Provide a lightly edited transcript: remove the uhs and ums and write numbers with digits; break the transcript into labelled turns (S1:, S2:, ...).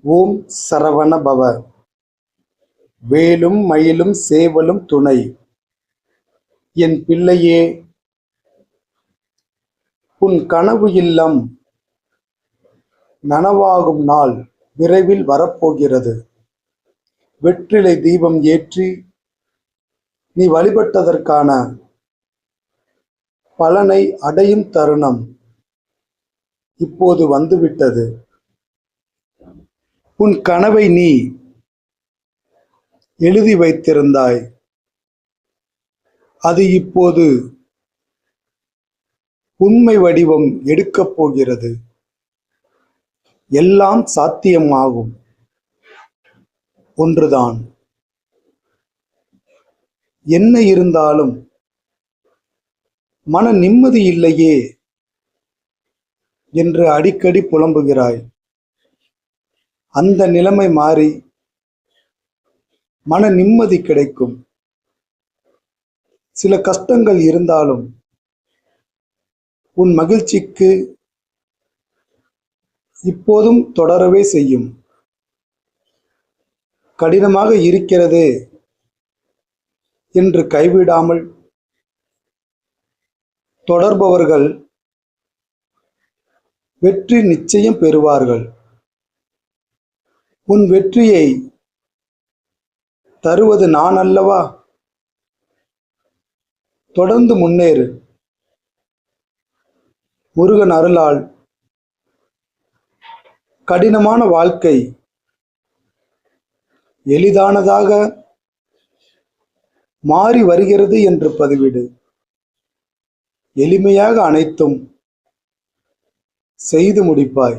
S1: ஓம் சரவண பவ. வேலும் மயிலும் சேவலும் துணை. என் பிள்ளையே, உன் கனவு இல்லம் நனவாகும் நாள் விரைவில் வரப்போகிறது. வெற்றிலை தீபம் ஏற்றி நீ வழிபட்டதற்கான பலனை அடையும் தருணம் இப்போது வந்துவிட்டது. உன் கனவை நீ எழுதி வைத்திருந்தாய். அது இப்போது உண்மை வடிவம் எடுக்கப் போகிறது. எல்லாம் சாத்தியமாகும் ஒன்றுதான். என்ன இருந்தாலும் மன நிம்மதி இல்லையே என்று அடிக்கடி புலம்புகிறாய். அந்த நிலைமை மாறி மன நிம்மதி கிடைக்கும். சில கஷ்டங்கள் இருந்தாலும் உன் மகிழ்ச்சிக்கு இப்போதும் தொடரவே செய்யும். கடினமாக இருக்கிறதே என்று கைவிடாமல் தொடர்பவர்கள் வெற்றி நிச்சயம் பெறுவார்கள். உன் வெற்றியை தருவது நான் அல்லவா? தொடர்ந்து முன்னேறு. முருகன் அருளால் கடினமான வாழ்க்கை எளிதானதாக மாறி வருகிறது என்று பதிவிடு. எளிமையாக அனைத்தும் செய்து முடிப்பாய்.